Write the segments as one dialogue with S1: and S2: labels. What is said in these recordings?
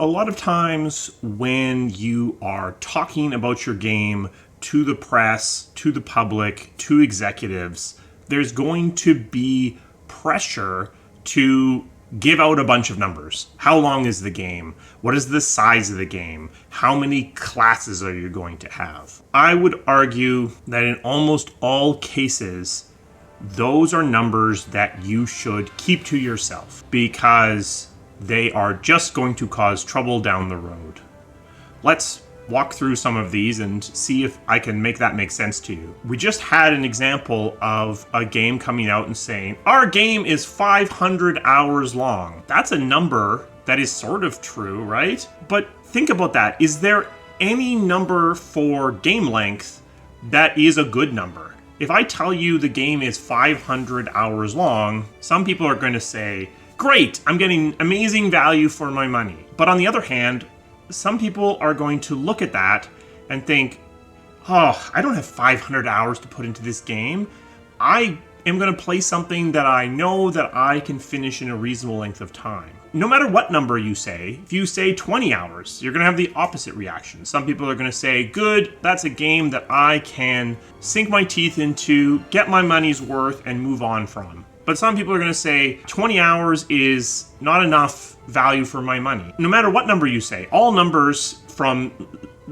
S1: A lot of times when you are talking about your game to the press, to the public, to executives, there's going to be pressure to give out a bunch of numbers. How long is the game? What is the size of the game? How many classes are you going to have? I would argue that in almost all cases, those are numbers that you should keep to yourself because they are just going to cause trouble down the road. Let's walk through some of these and see if I can make that make sense to you. We just had an example of a game coming out and saying, our game is 500 hours long. That's a number that is sort of true, right? But think about that. Is there any number for game length that is a good number? If I tell you the game is 500 hours long, some people are going to say, great, I'm getting amazing value for my money. But on the other hand, some people are going to look at that and think, oh, I don't have 500 hours to put into this game. I am going to play something that I know that I can finish in a reasonable length of time. No matter what number you say, if you say 20 hours, you're going to have the opposite reaction. Some people are going to say, good, that's a game that I can sink my teeth into, get my money's worth, and move on from. But some people are going to say 20 hours is not enough value for my money. No matter what number you say, all numbers from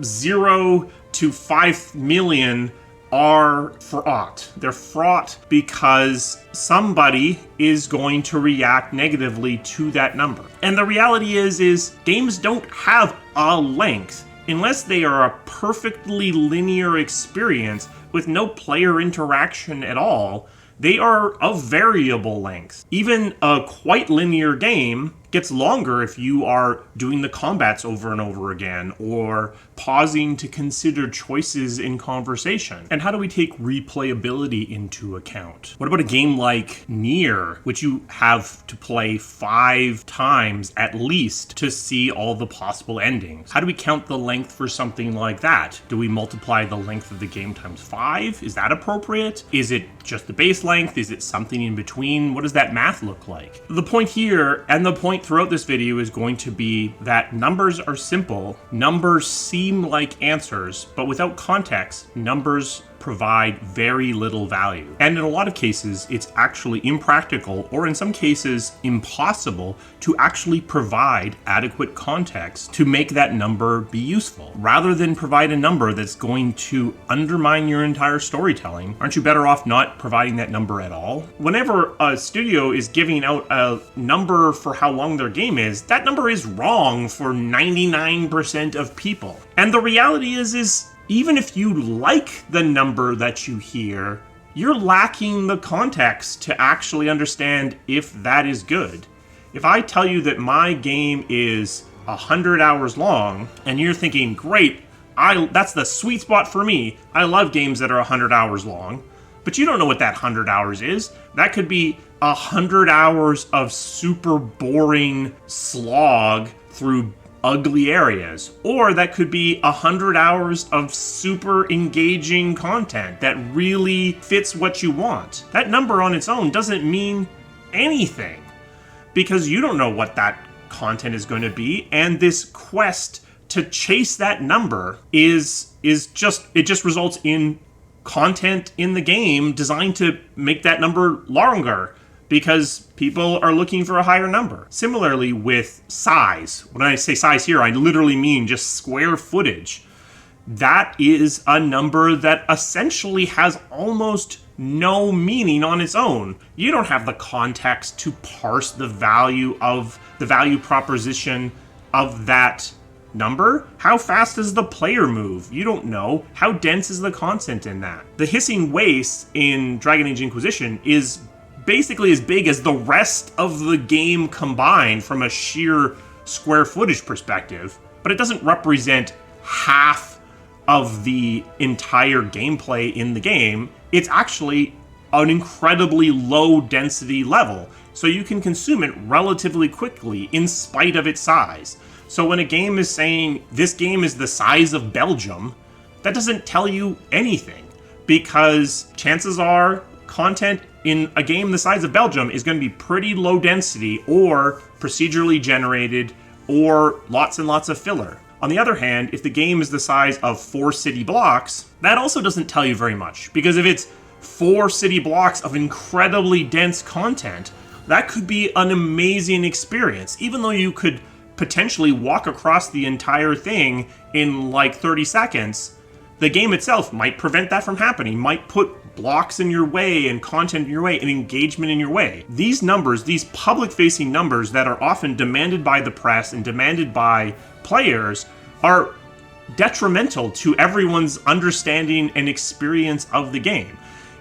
S1: 0 to 5 million are fraught. They're fraught because somebody is going to react negatively to that number. And the reality is games don't have a length unless they are a perfectly linear experience with no player interaction at all. They are of variable length. Even a quite linear game gets longer if you are doing the combats over and over again or pausing to consider choices in conversation. And how do we take replayability into account? What about a game like Nier, which you have to play 5 times at least to see all the possible endings? How do we count the length for something like that? Do we multiply the length of the game times 5? Is that appropriate? Is it just the base length? Is it something in between? What does that math look like? The point here, and the point throughout this video, is going to be that numbers are simple. Numbers seem like answers, but without context, numbers provide very little value. And in a lot of cases, it's actually impractical, or in some cases, impossible to actually provide adequate context to make that number be useful. Rather than provide a number that's going to undermine your entire storytelling, aren't you better off not providing that number at all? Whenever a studio is giving out a number for how long their game is, that number is wrong for 99% of people. And the reality is even if you like the number that you hear, you're lacking the context to actually understand if that is good. If I tell you that my game is 100 hours long, and you're thinking, great, that's the sweet spot for me. I love games that are 100 hours long. But you don't know what that 100 hours is. That could be 100 hours of super boring slog through ugly areas, or that could be 100 hours of super engaging content that really fits what you want. That number on its own doesn't mean anything because you don't know what that content is going to be, and this quest to chase that number is just results in content in the game designed to make that number longer, because people are looking for a higher number. Similarly with size. When I say size here, I literally mean just square footage. That is a number that essentially has almost no meaning on its own. You don't have the context to parse the value proposition of that number. How fast does the player move? You don't know. How dense is the content in that? The hissing waste in Dragon Age Inquisition is basically as big as the rest of the game combined from a sheer square footage perspective, but it doesn't represent half of the entire gameplay in the game. It's actually an incredibly low density level, so you can consume it relatively quickly in spite of its size. So when a game is saying this game is the size of Belgium, that doesn't tell you anything, because chances are content in a game the size of Belgium is going to be pretty low density or procedurally generated or lots and lots of filler. On the other hand, if the game is the size of 4 city blocks, that also doesn't tell you very much, because if it's 4 city blocks of incredibly dense content, that could be an amazing experience, even though you could potentially walk across the entire thing in like 30 seconds. The game itself might prevent that from happening, might put blocks in your way and content in your way and engagement in your way. These numbers, these public-facing numbers that are often demanded by the press and demanded by players, are detrimental to everyone's understanding and experience of the game.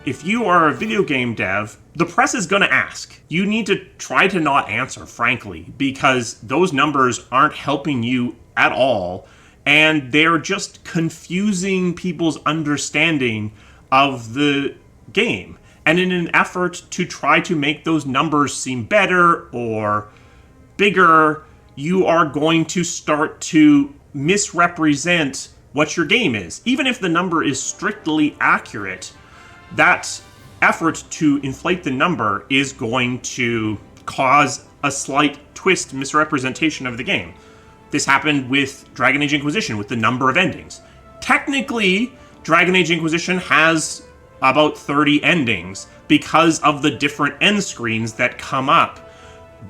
S1: If you are a video game dev, the press is going to ask. You need to try to not answer, frankly, because those numbers aren't helping you at all, and they're just confusing people's understanding of the game. And in an effort to try to make those numbers seem better or bigger, you are going to start to misrepresent what your game is. Even if the number is strictly accurate, that effort to inflate the number is going to cause a slight twist misrepresentation of the game. This happened with Dragon Age Inquisition with the number of endings. Technically, Dragon Age Inquisition has about 30 endings because of the different end screens that come up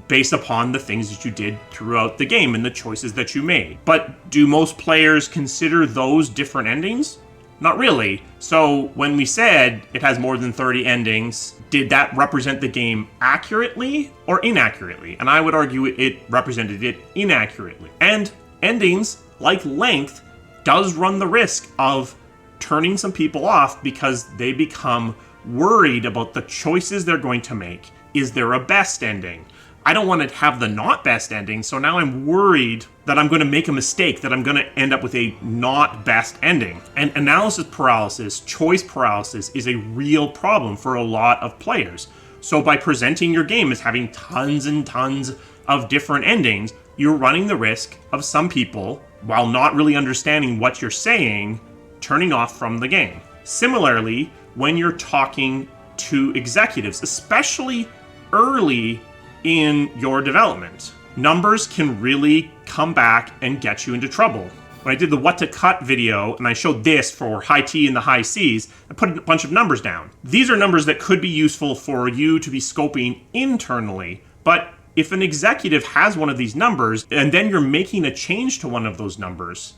S1: based upon the things that you did throughout the game and the choices that you made. But do most players consider those different endings? Not really. So when we said it has more than 30 endings, did that represent the game accurately or inaccurately? And I would argue it represented it inaccurately. And endings, like length, does run the risk of turning some people off because they become worried about the choices they're going to make. Is there a best ending? I don't want to have the not best ending, so now I'm worried that I'm going to make a mistake, that I'm going to end up with a not best ending. And analysis paralysis, choice paralysis, is a real problem for a lot of players. So by presenting your game as having tons and tons of different endings, you're running the risk of some people, while not really understanding what you're saying, turning off from the game. Similarly, when you're talking to executives, especially early in your development, numbers can really come back and get you into trouble. When I did the what to cut video and I showed this for high T and the high Cs, I put a bunch of numbers down. These are numbers that could be useful for you to be scoping internally, but if an executive has one of these numbers and then you're making a change to one of those numbers,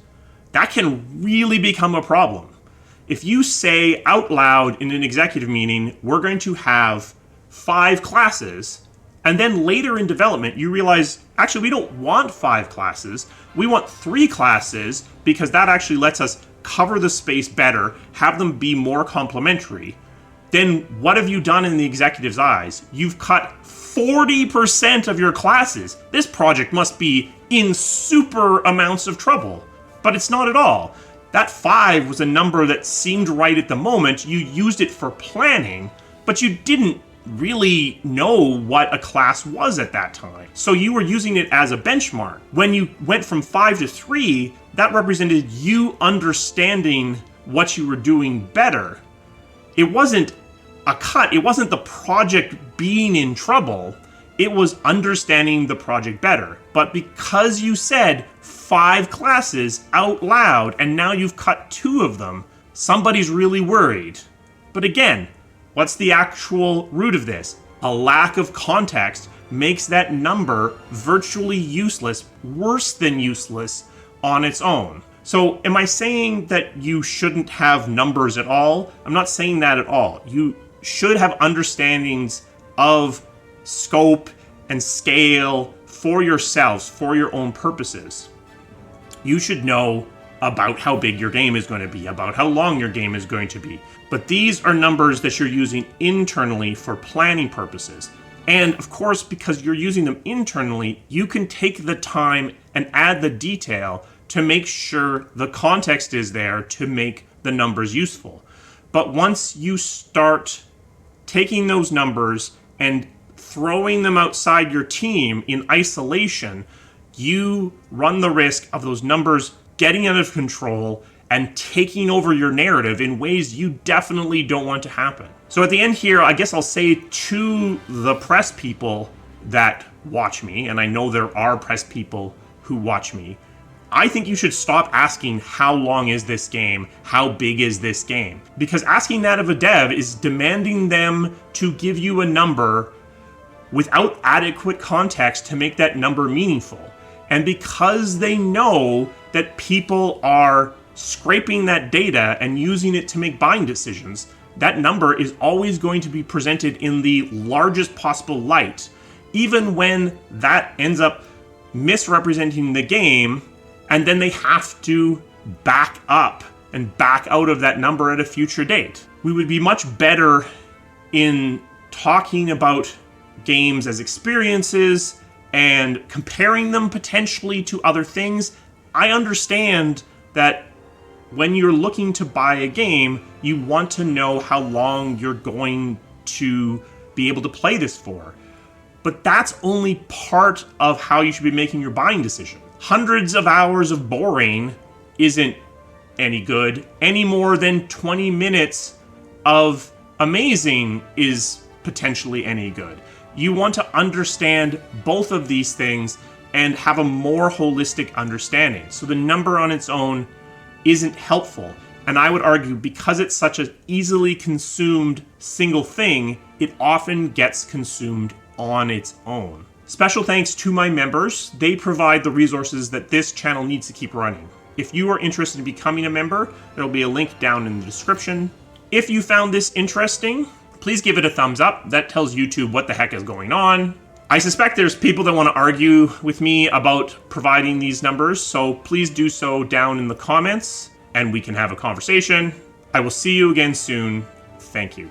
S1: that can really become a problem. If you say out loud in an executive meeting, we're going to have 5 classes, and then later in development, you realize, actually, we don't want 5 classes. We want 3 classes because that actually lets us cover the space better, have them be more complementary. Then what have you done in the executive's eyes? You've cut 40% of your classes. This project must be in super amounts of trouble. But it's not at all. That 5 was a number that seemed right at the moment. You used it for planning, but you didn't really know what a class was at that time. So you were using it as a benchmark. When you went from 5 to 3, that represented you understanding what you were doing better. It wasn't a cut. It wasn't the project being in trouble. It was understanding the project better. But because you said 5 classes out loud and now you've cut 2 of them, somebody's really worried. But again, what's the actual root of this? A lack of context makes that number virtually useless, worse than useless on its own. So am I saying that you shouldn't have numbers at all? I'm not saying that at all. You should have understandings of scope and scale for yourselves, for your own purposes. You should know about how big your game is going to be, about how long your game is going to be. But these are numbers that you're using internally for planning purposes. And of course, because you're using them internally, you can take the time and add the detail to make sure the context is there to make the numbers useful. But once you start taking those numbers and throwing them outside your team in isolation, you run the risk of those numbers getting out of control and taking over your narrative in ways you definitely don't want to happen. So at the end here, I guess I'll say to the press people that watch me, and I know there are press people who watch me, I think you should stop asking how long is this game, how big is this game? Because asking that of a dev is demanding them to give you a number without adequate context to make that number meaningful. And because they know that people are scraping that data and using it to make buying decisions, that number is always going to be presented in the largest possible light, even when that ends up misrepresenting the game, and then they have to back up and back out of that number at a future date. We would be much better in talking about games as experiences and comparing them potentially to other things. I understand that when you're looking to buy a game, you want to know how long you're going to be able to play this for. But that's only part of how you should be making your buying decision. Hundreds of hours of boring isn't any good, any more than 20 minutes of amazing is potentially any good. You want to understand both of these things and have a more holistic understanding. So the number on its own isn't helpful. And I would argue because it's such an easily consumed single thing, it often gets consumed on its own. Special thanks to my members. They provide the resources that this channel needs to keep running. If you are interested in becoming a member, there will be a link down in the description. If you found this interesting, please give it a thumbs up. That tells YouTube what the heck is going on. I suspect there's people that want to argue with me about providing these numbers, so please do so down in the comments and we can have a conversation. I will see you again soon. Thank you.